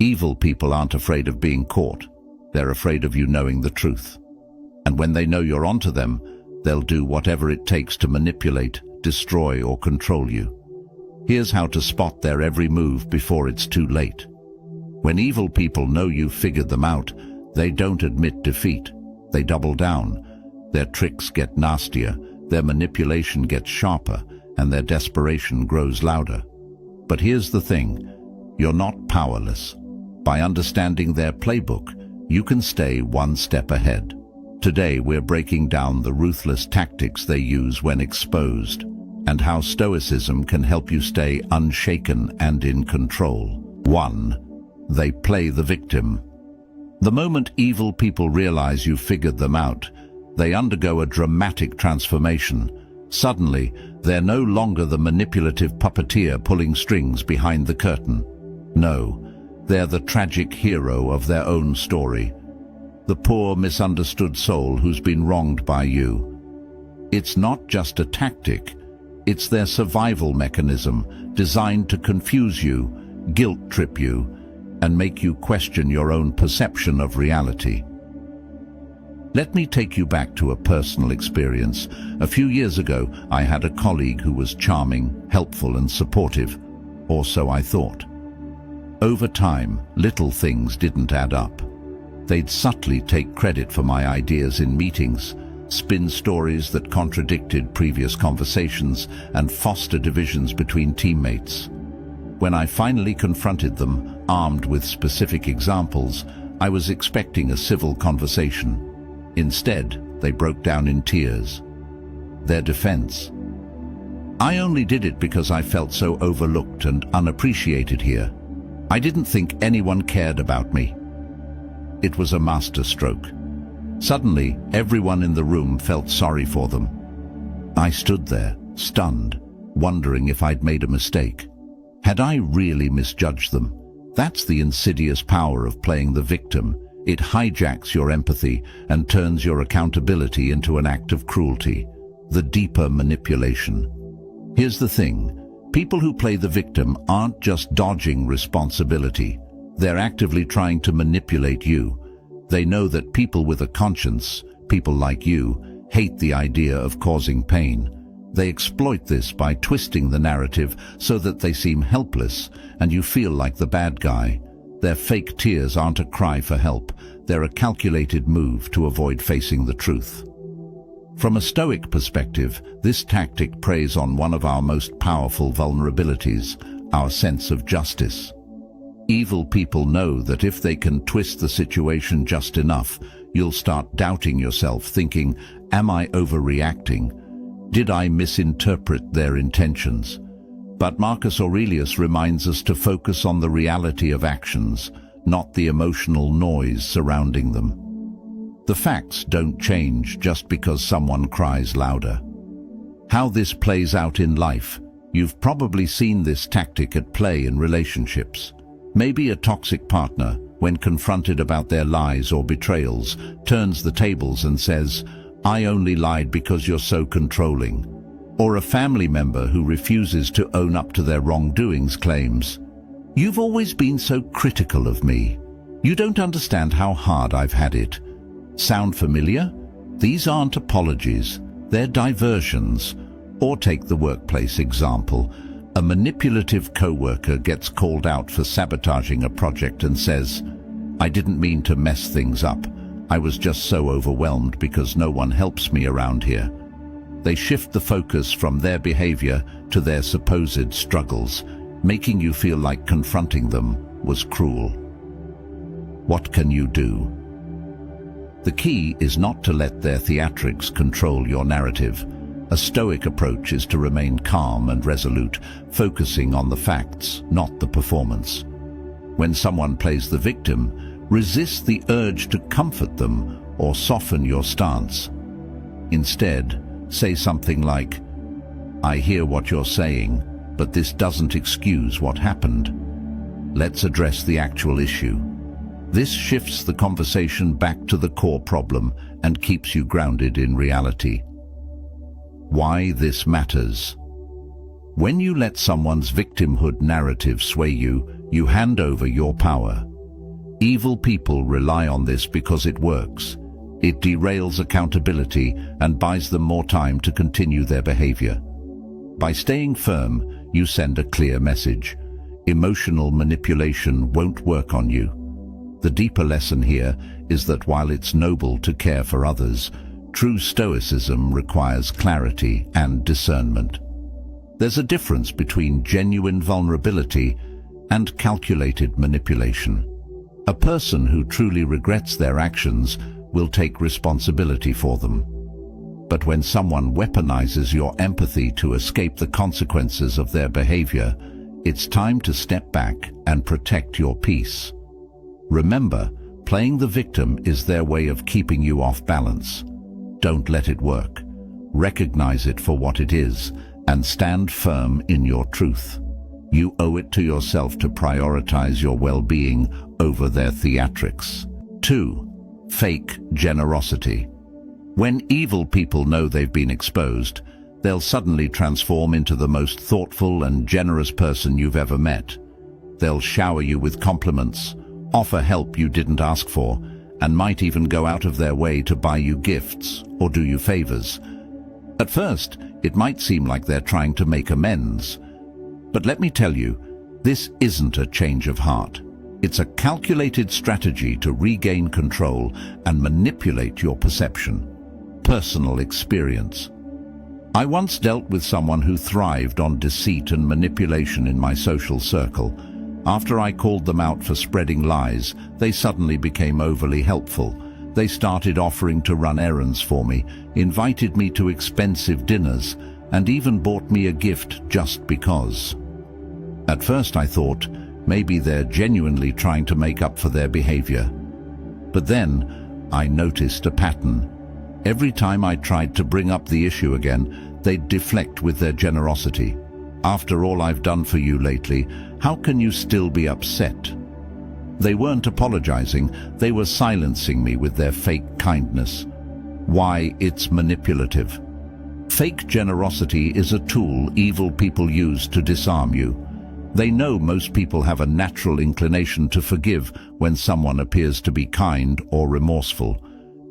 Evil people aren't afraid of being caught. They're afraid of you knowing the truth. And when they know you're onto them, they'll do whatever it takes to manipulate, destroy, or control you. Here's how to spot their every move before it's too late. When evil people know you've figured them out, they don't admit defeat. They double down. Their tricks get nastier, their manipulation gets sharper, and their desperation grows louder. But here's the thing, you're not powerless. By understanding their playbook, you can stay one step ahead. Today we're breaking down the ruthless tactics they use when exposed, and how Stoicism can help you stay unshaken and in control. 1. They play the victim. The moment evil people realize you've figured them out, they undergo a dramatic transformation. Suddenly, they're no longer the manipulative puppeteer pulling strings behind the curtain. No, they're the tragic hero of their own story. The poor, misunderstood soul who's been wronged by you. It's not just a tactic, it's their survival mechanism designed to confuse you, guilt-trip you, and make you question your own perception of reality. Let me take you back to a personal experience. A few years ago, I had a colleague who was charming, helpful, and supportive, or so I thought. Over time, little things didn't add up. They'd subtly take credit for my ideas in meetings, spin stories that contradicted previous conversations, and foster divisions between teammates. When I finally confronted them, armed with specific examples, I was expecting a civil conversation. Instead, they broke down in tears. Their defense: I only did it because I felt so overlooked and unappreciated here. I didn't think anyone cared about me. It was a masterstroke. Suddenly, everyone in the room felt sorry for them. I stood there, stunned, wondering if I'd made a mistake. Had I really misjudged them? That's the insidious power of playing the victim. It hijacks your empathy and turns your accountability into an act of cruelty, the deeper manipulation. Here's the thing, people who play the victim aren't just dodging responsibility. They're actively trying to manipulate you. They know that people with a conscience, people like you, hate the idea of causing pain. They exploit this by twisting the narrative so that they seem helpless and you feel like the bad guy. Their fake tears aren't a cry for help. They're a calculated move to avoid facing the truth. From a Stoic perspective, this tactic preys on one of our most powerful vulnerabilities, our sense of justice. Evil people know that if they can twist the situation just enough, you'll start doubting yourself, thinking, am I overreacting? Did I misinterpret their intentions? But Marcus Aurelius reminds us to focus on the reality of actions, not the emotional noise surrounding them. The facts don't change just because someone cries louder. How this plays out in life: you've probably seen this tactic at play in relationships. Maybe a toxic partner, when confronted about their lies or betrayals, turns the tables and says, I only lied because you're so controlling. Or a family member who refuses to own up to their wrongdoings claims, you've always been so critical of me. You don't understand how hard I've had it. Sound familiar? These aren't apologies, they're diversions. Or take the workplace example. A manipulative coworker gets called out for sabotaging a project and says, I didn't mean to mess things up. I was just so overwhelmed because no one helps me around here. They shift the focus from their behavior to their supposed struggles, making you feel like confronting them was cruel. What can you do? The key is not to let their theatrics control your narrative. A Stoic approach is to remain calm and resolute, focusing on the facts, not the performance. When someone plays the victim, resist the urge to comfort them or soften your stance. Instead, say something like, I hear what you're saying, but this doesn't excuse what happened. Let's address the actual issue. This shifts the conversation back to the core problem and keeps you grounded in reality. Why this matters. When you let someone's victimhood narrative sway you, you hand over your power. Evil people rely on this because it works. It derails accountability and buys them more time to continue their behavior. By staying firm, you send a clear message. Emotional manipulation won't work on you. The deeper lesson here is that while it's noble to care for others, true Stoicism requires clarity and discernment. There's a difference between genuine vulnerability and calculated manipulation. A person who truly regrets their actions will take responsibility for them. But when someone weaponizes your empathy to escape the consequences of their behavior, it's time to step back and protect your peace. Remember, playing the victim is their way of keeping you off balance. Don't let it work. Recognize it for what it is and stand firm in your truth. You owe it to yourself to prioritize your well-being over their theatrics. 2. Fake generosity. When evil people know they've been exposed, they'll suddenly transform into the most thoughtful and generous person you've ever met. They'll shower you with compliments, offer help you didn't ask for, and might even go out of their way to buy you gifts or do you favors. At first, it might seem like they're trying to make amends. But let me tell you, this isn't a change of heart. It's a calculated strategy to regain control and manipulate your perception. Personal experience. I once dealt with someone who thrived on deceit and manipulation in my social circle. After I called them out for spreading lies, they suddenly became overly helpful. They started offering to run errands for me, invited me to expensive dinners, and even bought me a gift just because. At first I thought, maybe they're genuinely trying to make up for their behavior. But then I noticed a pattern. Every time I tried to bring up the issue again, they'd deflect with their generosity. After all I've done for you lately, how can you still be upset? They weren't apologizing, they were silencing me with their fake kindness. Why? It's manipulative. Fake generosity is a tool evil people use to disarm you. They know most people have a natural inclination to forgive when someone appears to be kind or remorseful.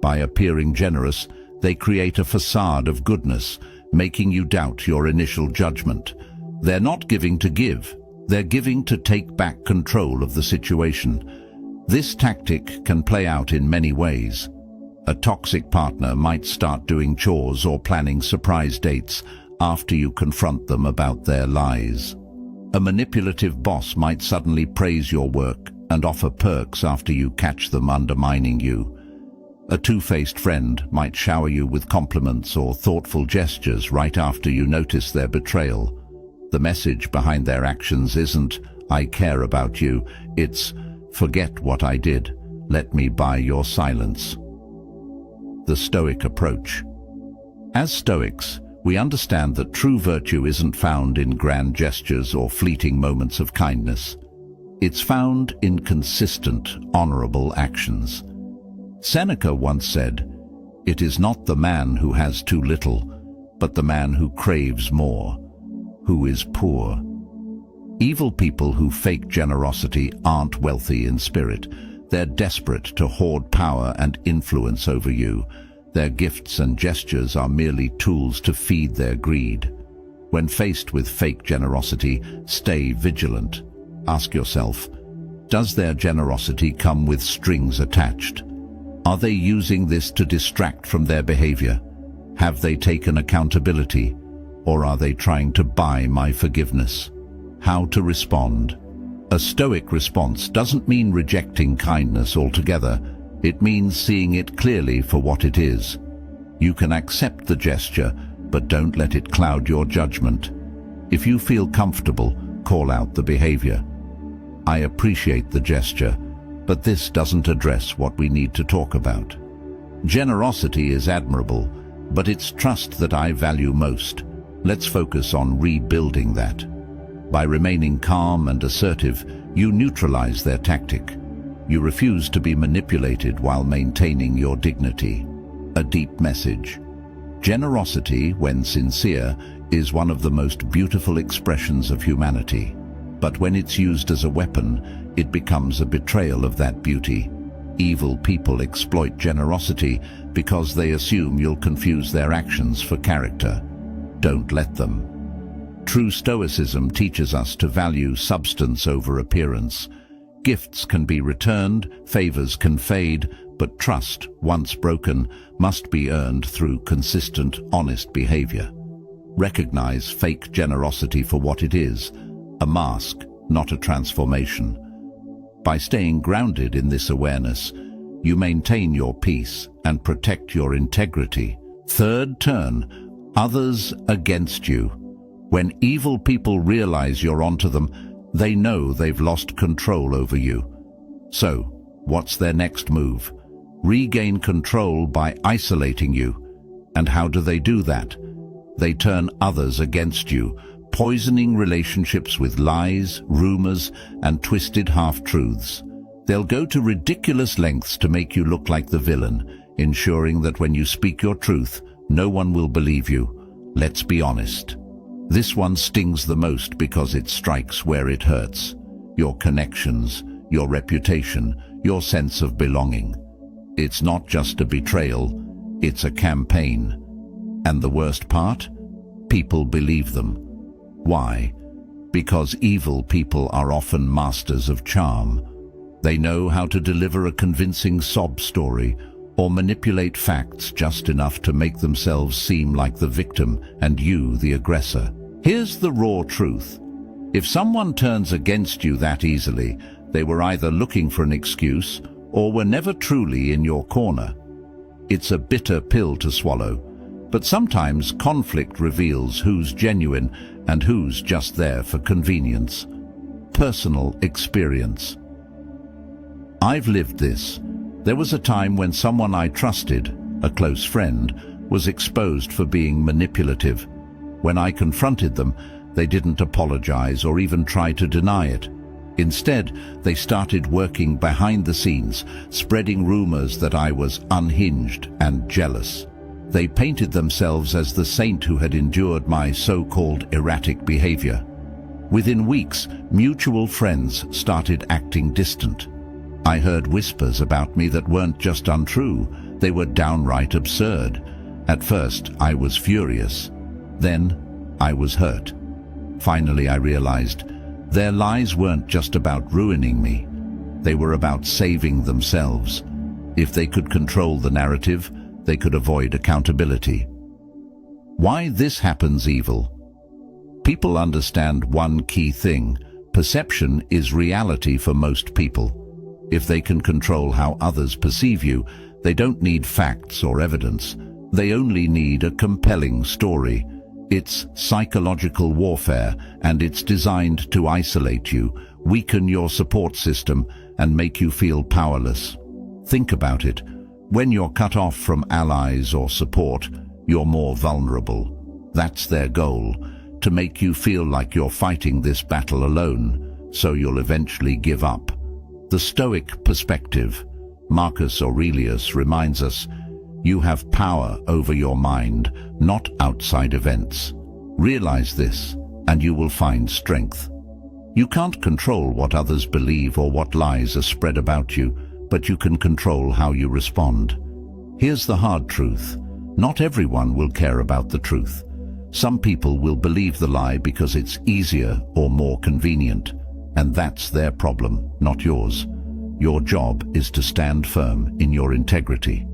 By appearing generous, they create a facade of goodness, making you doubt your initial judgment. They're not giving to give, they're giving to take back control of the situation. This tactic can play out in many ways. A toxic partner might start doing chores or planning surprise dates after you confront them about their lies. A manipulative boss might suddenly praise your work and offer perks after you catch them undermining you. A two-faced friend might shower you with compliments or thoughtful gestures right after you notice their betrayal. The message behind their actions isn't, "I care about you," it's, "Forget what I did, let me buy your silence." The Stoic approach. As Stoics, we understand that true virtue isn't found in grand gestures or fleeting moments of kindness. It's found in consistent, honorable actions. Seneca once said, "It is not the man who has too little, but the man who craves more, who is poor." Evil people who fake generosity aren't wealthy in spirit. They're desperate to hoard power and influence over you. Their gifts and gestures are merely tools to feed their greed. When faced with fake generosity, stay vigilant. Ask yourself, does their generosity come with strings attached? Are they using this to distract from their behavior? Have they taken accountability? Or are they trying to buy my forgiveness? How to respond? A Stoic response doesn't mean rejecting kindness altogether. It means seeing it clearly for what it is. You can accept the gesture, but don't let it cloud your judgment. If you feel comfortable, call out the behavior. I appreciate the gesture, but this doesn't address what we need to talk about. Generosity is admirable, but it's trust that I value most. Let's focus on rebuilding that. By remaining calm and assertive, you neutralize their tactic. You refuse to be manipulated while maintaining your dignity. A deep message. Generosity, when sincere, is one of the most beautiful expressions of humanity. But when it's used as a weapon, it becomes a betrayal of that beauty. Evil people exploit generosity because they assume you'll confuse their actions for character. Don't let them. True Stoicism teaches us to value substance over appearance. Gifts can be returned, favors can fade, but trust, once broken, must be earned through consistent, honest behavior. Recognize fake generosity for what it is, a mask, not a transformation. By staying grounded in this awareness, you maintain your peace and protect your integrity. Third, turn others against you. When evil people realize you're onto them, they know they've lost control over you. So, what's their next move? Regain control by isolating you. And how do they do that? They turn others against you, poisoning relationships with lies, rumors, and twisted half-truths. They'll go to ridiculous lengths to make you look like the villain, ensuring that when you speak your truth, no one will believe you. Let's be honest. This one stings the most because it strikes where it hurts. Your connections, your reputation, your sense of belonging. It's not just a betrayal, it's a campaign. And the worst part? People believe them. Why? Because evil people are often masters of charm. They know how to deliver a convincing sob story or manipulate facts just enough to make themselves seem like the victim and you the aggressor. Here's the raw truth. If someone turns against you that easily, they were either looking for an excuse or were never truly in your corner. It's a bitter pill to swallow, but sometimes conflict reveals who's genuine and who's just there for convenience. Personal experience. I've lived this. There was a time when someone I trusted, a close friend, was exposed for being manipulative. When I confronted them, they didn't apologize or even try to deny it. Instead, they started working behind the scenes, spreading rumors that I was unhinged and jealous. They painted themselves as the saint who had endured my so-called erratic behavior. Within weeks, mutual friends started acting distant. I heard whispers about me that weren't just untrue, they were downright absurd. At first, I was furious. Then, I was hurt. Finally, I realized their lies weren't just about ruining me. They were about saving themselves. If they could control the narrative, they could avoid accountability. Why this happens evil? People understand one key thing. Perception is reality for most people. If they can control how others perceive you, they don't need facts or evidence. They only need a compelling story. It's psychological warfare, and it's designed to isolate you, weaken your support system, and make you feel powerless. Think about it. When you're cut off from allies or support, you're more vulnerable. That's their goal, to make you feel like you're fighting this battle alone, so you'll eventually give up. The Stoic perspective, Marcus Aurelius reminds us, you have power over your mind, not outside events. Realize this, and you will find strength. You can't control what others believe or what lies are spread about you, but you can control how you respond. Here's the hard truth. Not everyone will care about the truth. Some people will believe the lie because it's easier or more convenient, and that's their problem, not yours. Your job is to stand firm in your integrity.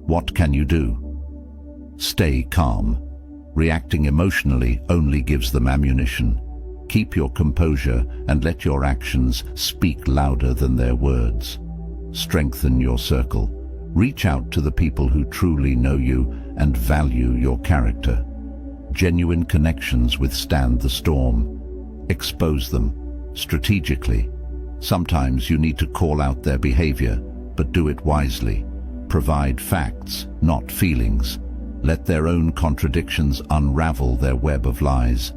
What can you do? Stay calm. Reacting emotionally only gives them ammunition. Keep your composure and let your actions speak louder than their words. Strengthen your circle. Reach out to the people who truly know you and value your character. Genuine connections withstand the storm. Expose them strategically. Sometimes you need to call out their behavior, but do it wisely. Provide facts, not feelings. Let their own contradictions unravel their web of lies.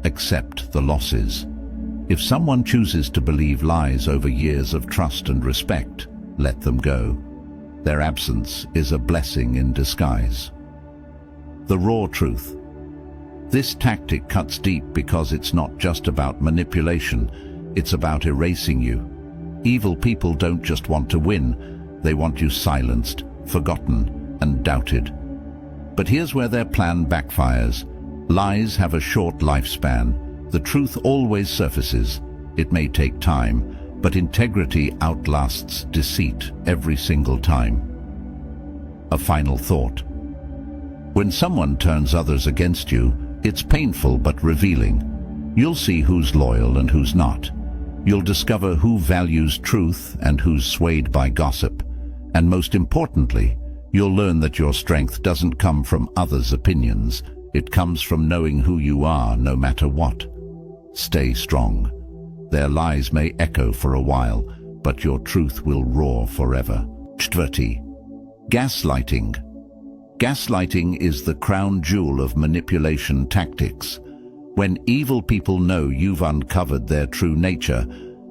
Accept the losses. If someone chooses to believe lies over years of trust and respect, let them go. Their absence is a blessing in disguise. The raw truth. This tactic cuts deep because it's not just about manipulation. It's about erasing you. Evil people don't just want to win, they want you silenced, forgotten, and doubted. But here's where their plan backfires. Lies have a short lifespan. The truth always surfaces. It may take time, but integrity outlasts deceit every single time. A final thought. When someone turns others against you, it's painful but revealing. You'll see who's loyal and who's not. You'll discover who values truth and who's swayed by gossip. And most importantly, you'll learn that your strength doesn't come from others' opinions. It comes from knowing who you are, no matter what. Stay strong. Their lies may echo for a while, but your truth will roar forever. 4. Gaslighting. Gaslighting is the crown jewel of manipulation tactics. When evil people know you've uncovered their true nature,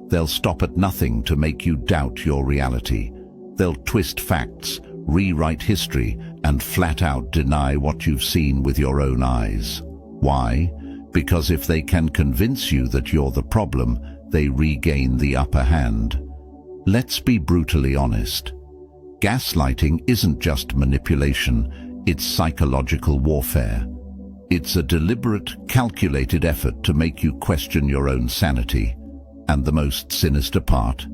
they'll stop at nothing to make you doubt your reality. They'll twist facts, rewrite history, and flat out deny what you've seen with your own eyes. Why? Because if they can convince you that you're the problem, they regain the upper hand. Let's be brutally honest. Gaslighting isn't just manipulation, it's psychological warfare. It's a deliberate, calculated effort to make you question your own sanity. And the most sinister part?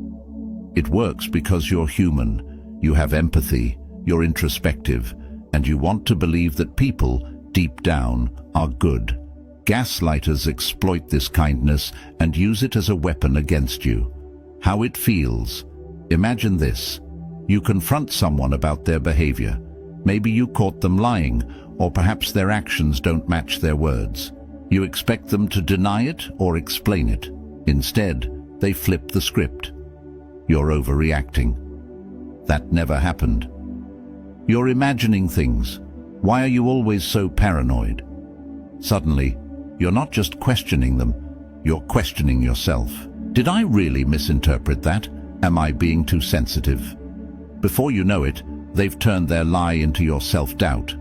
It works because you're human, you have empathy, you're introspective, and you want to believe that people, deep down, are good. Gaslighters exploit this kindness and use it as a weapon against you. How it feels. Imagine this. You confront someone about their behavior. Maybe you caught them lying, or perhaps their actions don't match their words. You expect them to deny it or explain it. Instead, they flip the script. You're overreacting. That never happened. You're imagining things. Why are you always so paranoid? Suddenly, you're not just questioning them, you're questioning yourself. Did I really misinterpret that? Am I being too sensitive? Before you know it, they've turned their lie into your self-doubt.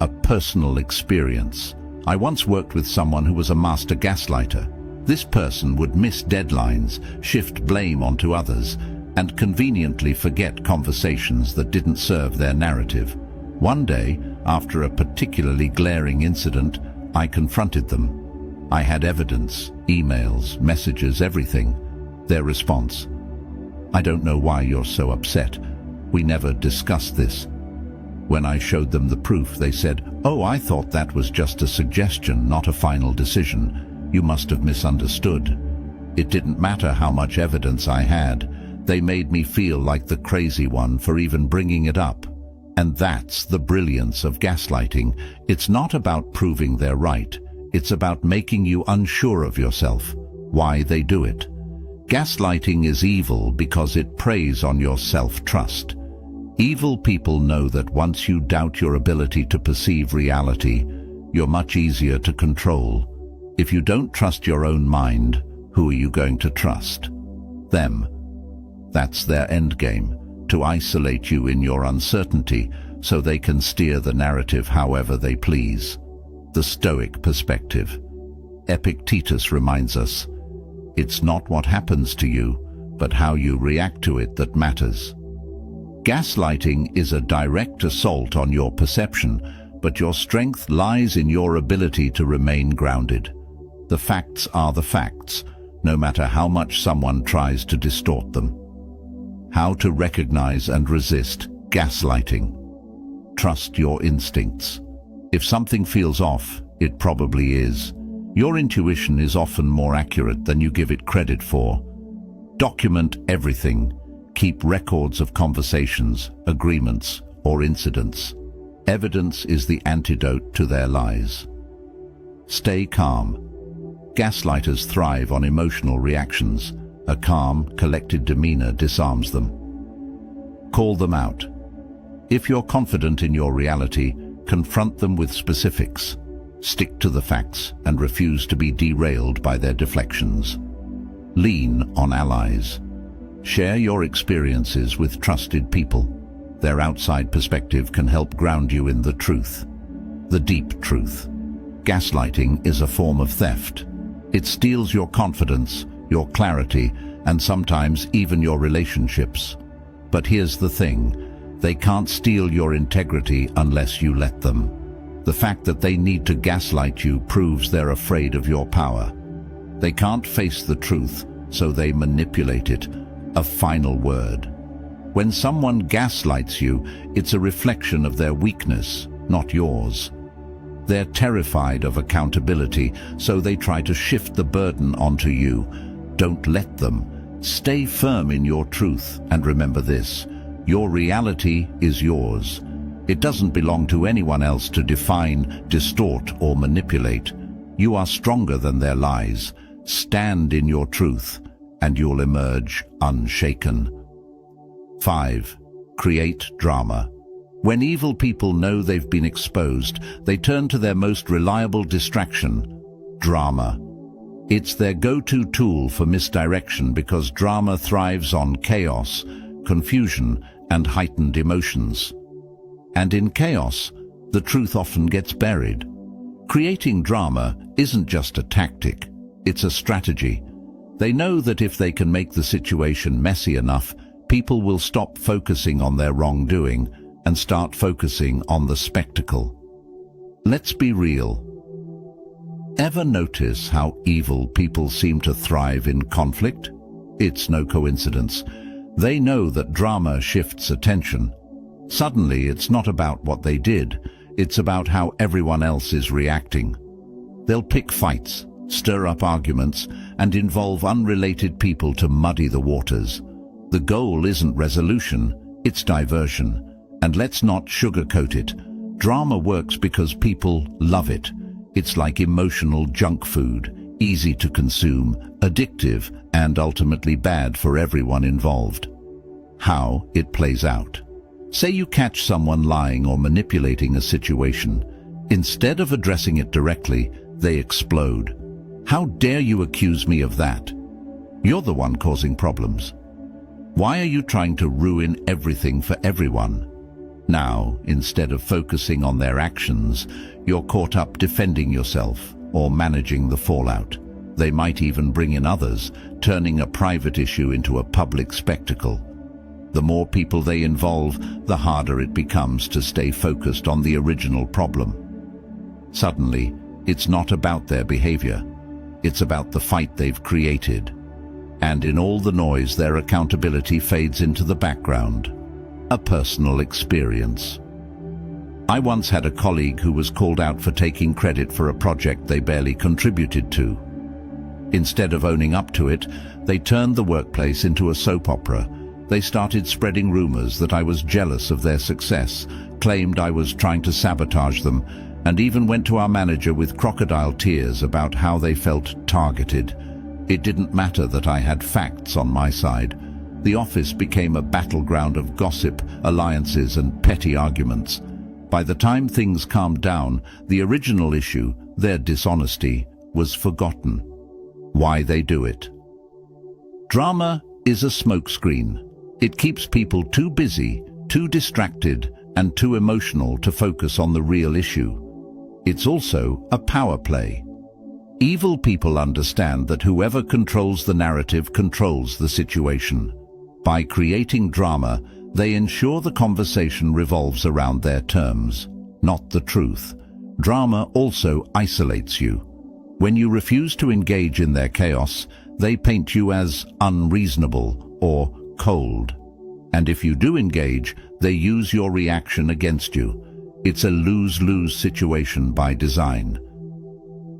A personal experience. I once worked with someone who was a master gaslighter. This person would miss deadlines, shift blame onto others, and conveniently forget conversations that didn't serve their narrative. One day, after a particularly glaring incident, I confronted them. I had evidence, emails, messages, everything. Their response: "I don't know why you're so upset. We never discussed this." When I showed them the proof, they said, "Oh, I thought that was just a suggestion, not a final decision. You must have misunderstood." It didn't matter how much evidence I had. They made me feel like the crazy one for even bringing it up. And that's the brilliance of gaslighting. It's not about proving they're right. It's about making you unsure of yourself. Why they do it. Gaslighting is evil because it preys on your self-trust. Evil people know that once you doubt your ability to perceive reality, you're much easier to control. If you don't trust your own mind, who are you going to trust? Them. That's their endgame, to isolate you in your uncertainty so they can steer the narrative however they please. The Stoic perspective. Epictetus reminds us, it's not what happens to you, but how you react to it that matters. Gaslighting is a direct assault on your perception, but your strength lies in your ability to remain grounded. The facts are the facts, no matter how much someone tries to distort them. How to recognize and resist gaslighting. Trust your instincts. If something feels off, it probably is. Your intuition is often more accurate than you give it credit for. Document everything. Keep records of conversations, agreements, or incidents. Evidence is the antidote to their lies. Stay calm. Gaslighters thrive on emotional reactions. A calm, collected demeanor disarms them. Call them out. If you're confident in your reality, confront them with specifics. Stick to the facts and refuse to be derailed by their deflections. Lean on allies. Share your experiences with trusted people. Their outside perspective can help ground you in the truth. The deep truth. Gaslighting is a form of theft. It steals your confidence, your clarity, and sometimes even your relationships. But here's the thing, they can't steal your integrity unless you let them. The fact that they need to gaslight you proves they're afraid of your power. They can't face the truth, so they manipulate it. A final word. When someone gaslights you, it's a reflection of their weakness, not yours. They're terrified of accountability, so they try to shift the burden onto you. Don't let them. Stay firm in your truth, and remember this: your reality is yours. It doesn't belong to anyone else to define, distort, or manipulate. You are stronger than their lies. Stand in your truth, and you'll emerge unshaken. 5. Create drama. When evil people know they've been exposed, they turn to their most reliable distraction: drama. It's their go-to tool for misdirection because drama thrives on chaos, confusion, and heightened emotions. And in chaos, the truth often gets buried. Creating drama isn't just a tactic, it's a strategy. They know that if they can make the situation messy enough, people will stop focusing on their wrongdoing and start focusing on the spectacle. Let's be real. Ever notice how evil people seem to thrive in conflict? It's no coincidence. They know that drama shifts attention. Suddenly, it's not about what they did, it's about how everyone else is reacting. They'll pick fights, stir up arguments, and involve unrelated people to muddy the waters. The goal isn't resolution, it's diversion. And let's not sugarcoat it. Drama works because people love it. It's like emotional junk food, easy to consume, addictive, and ultimately bad for everyone involved. How it plays out. Say you catch someone lying or manipulating a situation. Instead of addressing it directly, they explode. How dare you accuse me of that? You're the one causing problems. Why are you trying to ruin everything for everyone? Now, instead of focusing on their actions, you're caught up defending yourself or managing the fallout. They might even bring in others, turning a private issue into a public spectacle. The more people they involve, the harder it becomes to stay focused on the original problem. Suddenly, it's not about their behavior. It's about the fight they've created. And in all the noise, their accountability fades into the background. A personal experience. I once had a colleague who was called out for taking credit for a project they barely contributed to. Instead of owning up to it, they turned the workplace into a soap opera. They started spreading rumors that I was jealous of their success, claimed I was trying to sabotage them, and even went to our manager with crocodile tears about how they felt targeted. It didn't matter that I had facts on my side. The office became a battleground of gossip, alliances, and petty arguments. By the time things calmed down, the original issue, their dishonesty, was forgotten. Why they do it. Drama is a smokescreen. It keeps people too busy, too distracted, and too emotional to focus on the real issue. It's also a power play. Evil people understand that whoever controls the narrative controls the situation. By creating drama, they ensure the conversation revolves around their terms, not the truth. Drama also isolates you. When you refuse to engage in their chaos, they paint you as unreasonable or cold. And if you do engage, they use your reaction against you. It's a lose-lose situation by design.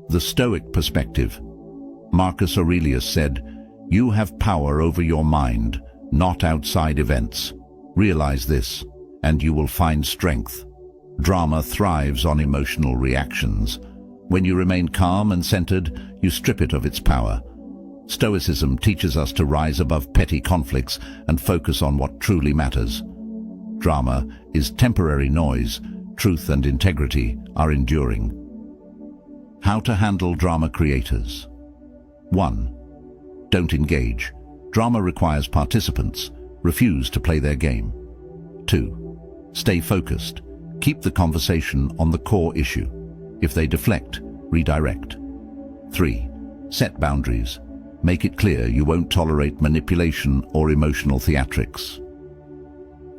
The Stoic perspective. Marcus Aurelius said, "You have power over your mind, not outside events. Realize this, and you will find strength." Drama thrives on emotional reactions. When you remain calm and centered, you strip it of its power. Stoicism teaches us to rise above petty conflicts and focus on what truly matters. Drama is temporary noise. Truth and integrity are enduring. How to handle drama creators. 1. Don't engage. Drama requires participants. Refuse to play their game. 2. Stay focused. Keep the conversation on the core issue. If they deflect, redirect. 3. Set boundaries. Make it clear you won't tolerate manipulation or emotional theatrics.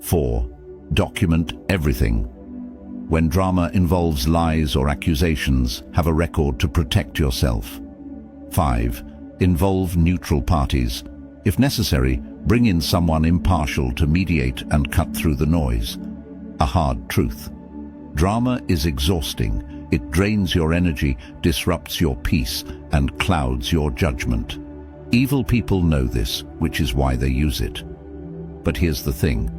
4. Document everything. When drama involves lies or accusations, have a record to protect yourself. 5. Involve neutral parties. If necessary, bring in someone impartial to mediate and cut through the noise. A hard truth. Drama is exhausting. It drains your energy, disrupts your peace, and clouds your judgment. Evil people know this, which is why they use it. But here's the thing.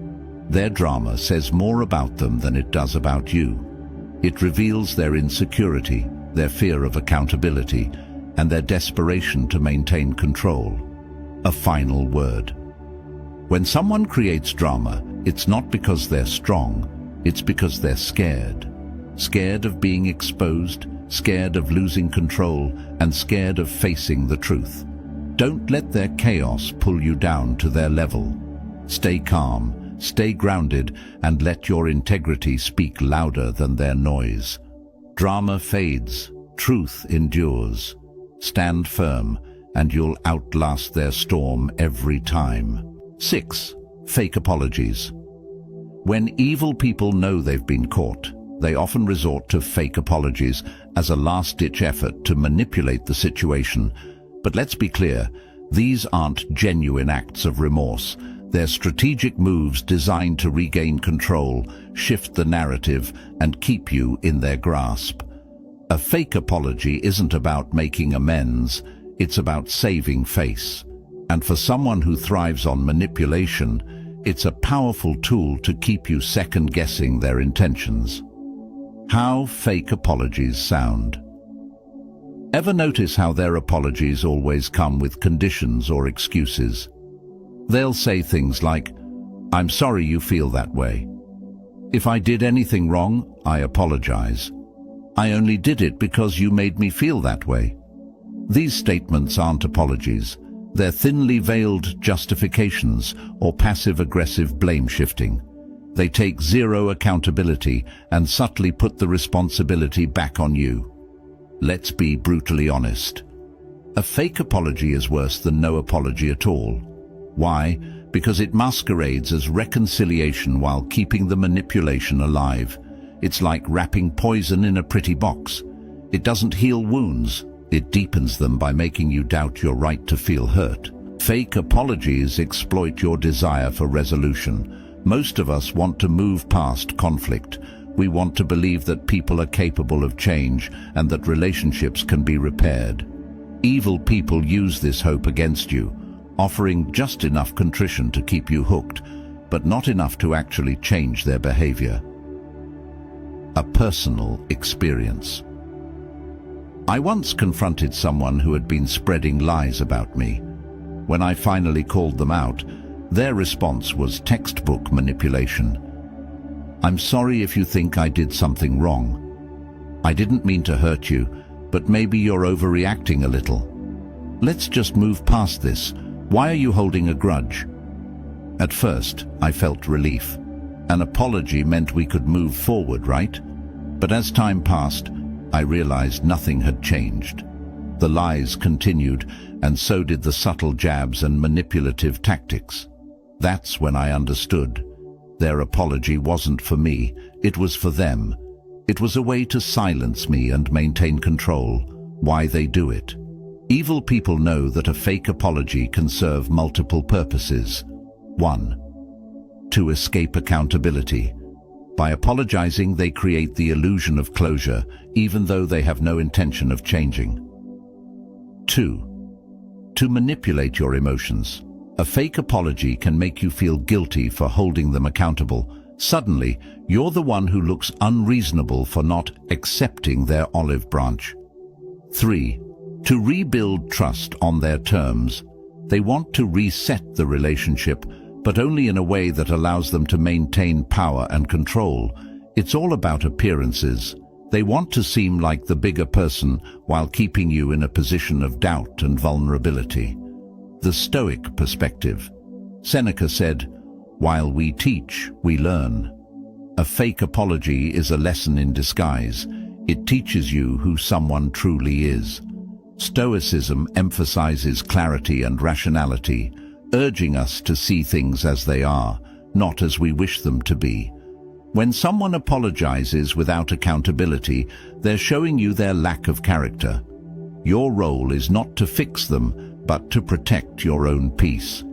Their drama says more about them than it does about you. It reveals their insecurity, their fear of accountability, and their desperation to maintain control. A final word. When someone creates drama, it's not because they're strong, it's because they're scared. Scared of being exposed, scared of losing control, and scared of facing the truth. Don't let their chaos pull you down to their level. Stay calm, stay grounded, and let your integrity speak louder than their noise. Drama fades, truth endures. Stand firm, and you'll outlast their storm every time. 6. Fake apologies. When evil people know they've been caught, they often resort to fake apologies as a last-ditch effort to manipulate the situation. But let's be clear, these aren't genuine acts of remorse. They're strategic moves designed to regain control, shift the narrative, and keep you in their grasp. A fake apology isn't about making amends, it's about saving face. And for someone who thrives on manipulation, it's a powerful tool to keep you second-guessing their intentions. How fake apologies sound. Ever notice how their apologies always come with conditions or excuses? They'll say things like, "I'm sorry you feel that way. If I did anything wrong, I apologize. I only did it because you made me feel that way." These statements aren't apologies. They're thinly veiled justifications or passive-aggressive blame-shifting. They take zero accountability and subtly put the responsibility back on you. Let's be brutally honest. A fake apology is worse than no apology at all. Why? Because it masquerades as reconciliation while keeping the manipulation alive. It's like wrapping poison in a pretty box. It doesn't heal wounds. It deepens them by making you doubt your right to feel hurt. Fake apologies exploit your desire for resolution. Most of us want to move past conflict. We want to believe that people are capable of change and that relationships can be repaired. Evil people use this hope against you, offering just enough contrition to keep you hooked, but not enough to actually change their behavior. A personal experience. I once confronted someone who had been spreading lies about me. When I finally called them out, their response was textbook manipulation. "I'm sorry if you think I did something wrong. I didn't mean to hurt you, but maybe you're overreacting a little. Let's just move past this. Why are you holding a grudge?" At first, I felt relief. An apology meant we could move forward, right? But as time passed, I realized nothing had changed. The lies continued, and so did the subtle jabs and manipulative tactics. That's when I understood. Their apology wasn't for me, it was for them. It was a way to silence me and maintain control. Why they do it. Evil people know that a fake apology can serve multiple purposes. 1. To escape accountability. By apologizing, they create the illusion of closure, even though they have no intention of changing. 2. To manipulate your emotions. A fake apology can make you feel guilty for holding them accountable. Suddenly, you're the one who looks unreasonable for not accepting their olive branch. 3. To rebuild trust on their terms. They want to reset the relationship, but only in a way that allows them to maintain power and control. It's all about appearances. They want to seem like the bigger person while keeping you in a position of doubt and vulnerability. The Stoic perspective. Seneca said, "While we teach, we learn." A fake apology is a lesson in disguise. It teaches you who someone truly is. Stoicism emphasizes clarity and rationality, urging us to see things as they are, not as we wish them to be. When someone apologizes without accountability, they're showing you their lack of character. Your role is not to fix them, but to protect your own peace.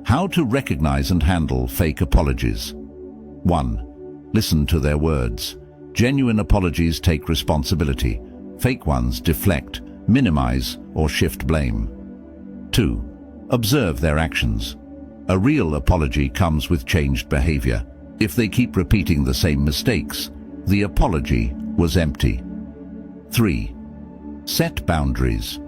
How to recognize and handle fake apologies. 1. Listen to their words. Genuine apologies take responsibility. Fake ones deflect, minimize, or shift blame. 2. Observe their actions. A real apology comes with changed behavior. If they keep repeating the same mistakes, the apology was empty. 3. Set boundaries.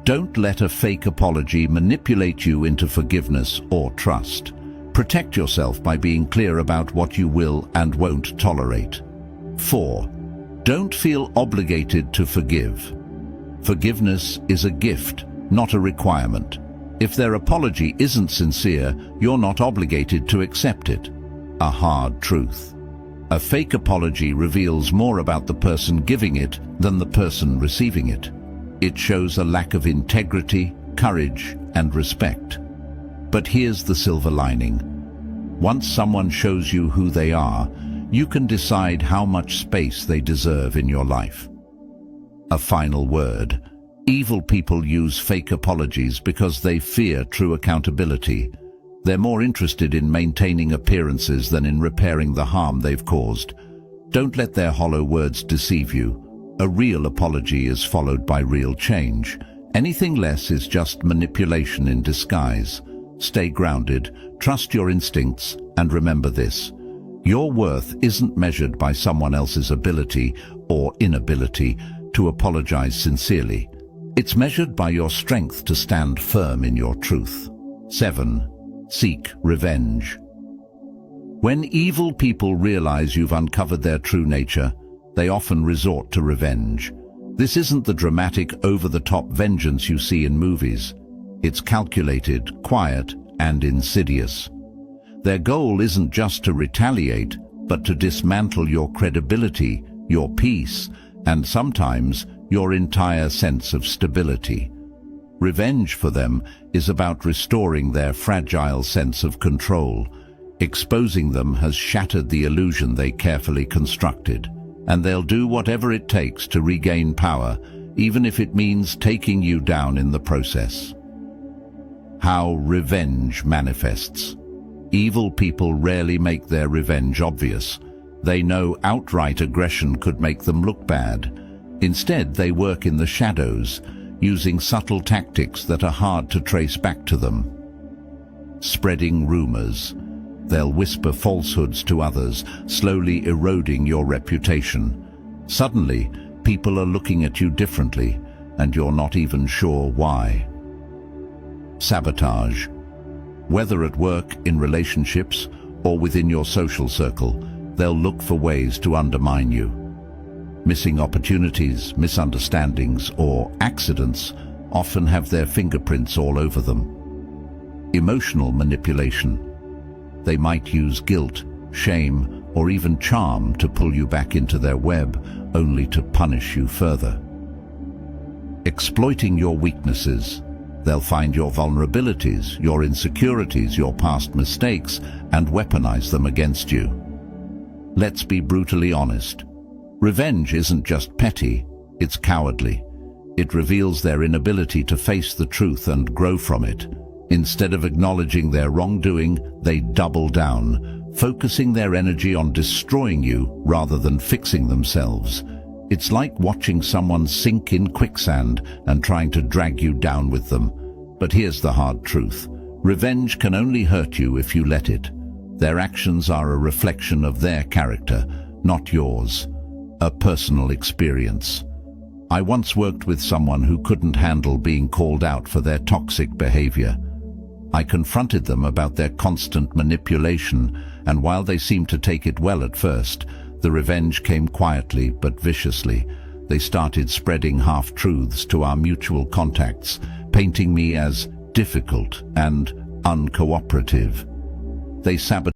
Don't let a fake apology manipulate you into forgiveness or trust. Protect yourself by being clear about what you will and won't tolerate. 4. Don't feel obligated to forgive. Forgiveness is a gift, not a requirement. If their apology isn't sincere, you're not obligated to accept it. A hard truth. A fake apology reveals more about the person giving it than the person receiving it. It shows a lack of integrity, courage, and respect. But here's the silver lining. Once someone shows you who they are, you can decide how much space they deserve in your life. A final word. Evil people use fake apologies because they fear true accountability. They're more interested in maintaining appearances than in repairing the harm they've caused. Don't let their hollow words deceive you. A real apology is followed by real change. Anything less is just manipulation in disguise. Stay grounded, trust your instincts, and remember this. Your worth isn't measured by someone else's ability or inability to apologize sincerely. It's measured by your strength to stand firm in your truth. 7. Seek revenge. When evil people realize you've uncovered their true nature, they often resort to revenge. This isn't the dramatic, over-the-top vengeance you see in movies. It's calculated, quiet, and insidious. Their goal isn't just to retaliate, but to dismantle your credibility, your peace, and sometimes your entire sense of stability. Revenge for them is about restoring their fragile sense of control. Exposing them has shattered the illusion they carefully constructed, and they'll do whatever it takes to regain power, even if it means taking you down in the process. How revenge manifests. Evil people rarely make their revenge obvious. They know outright aggression could make them look bad. Instead, they work in the shadows, using subtle tactics that are hard to trace back to them. Spreading rumors. They'll whisper falsehoods to others, slowly eroding your reputation. Suddenly, people are looking at you differently, and you're not even sure why. Sabotage. Whether at work, in relationships, or within your social circle, they'll look for ways to undermine you. Missing opportunities, misunderstandings, or accidents often have their fingerprints all over them. Emotional manipulation. They might use guilt, shame, or even charm to pull you back into their web, only to punish you further. Exploiting your weaknesses. They'll find your vulnerabilities, your insecurities, your past mistakes, and weaponize them against you. Let's be brutally honest. Revenge isn't just petty, it's cowardly. It reveals their inability to face the truth and grow from it. Instead of acknowledging their wrongdoing, they double down, focusing their energy on destroying you rather than fixing themselves. It's like watching someone sink in quicksand and trying to drag you down with them. But here's the hard truth. Revenge can only hurt you if you let it. Their actions are a reflection of their character, not yours. A personal experience. I once worked with someone who couldn't handle being called out for their toxic behavior. I confronted them about their constant manipulation, and while they seemed to take it well at first, the revenge came quietly but viciously. They started spreading half-truths to our mutual contacts, painting me as difficult and uncooperative. They sabotaged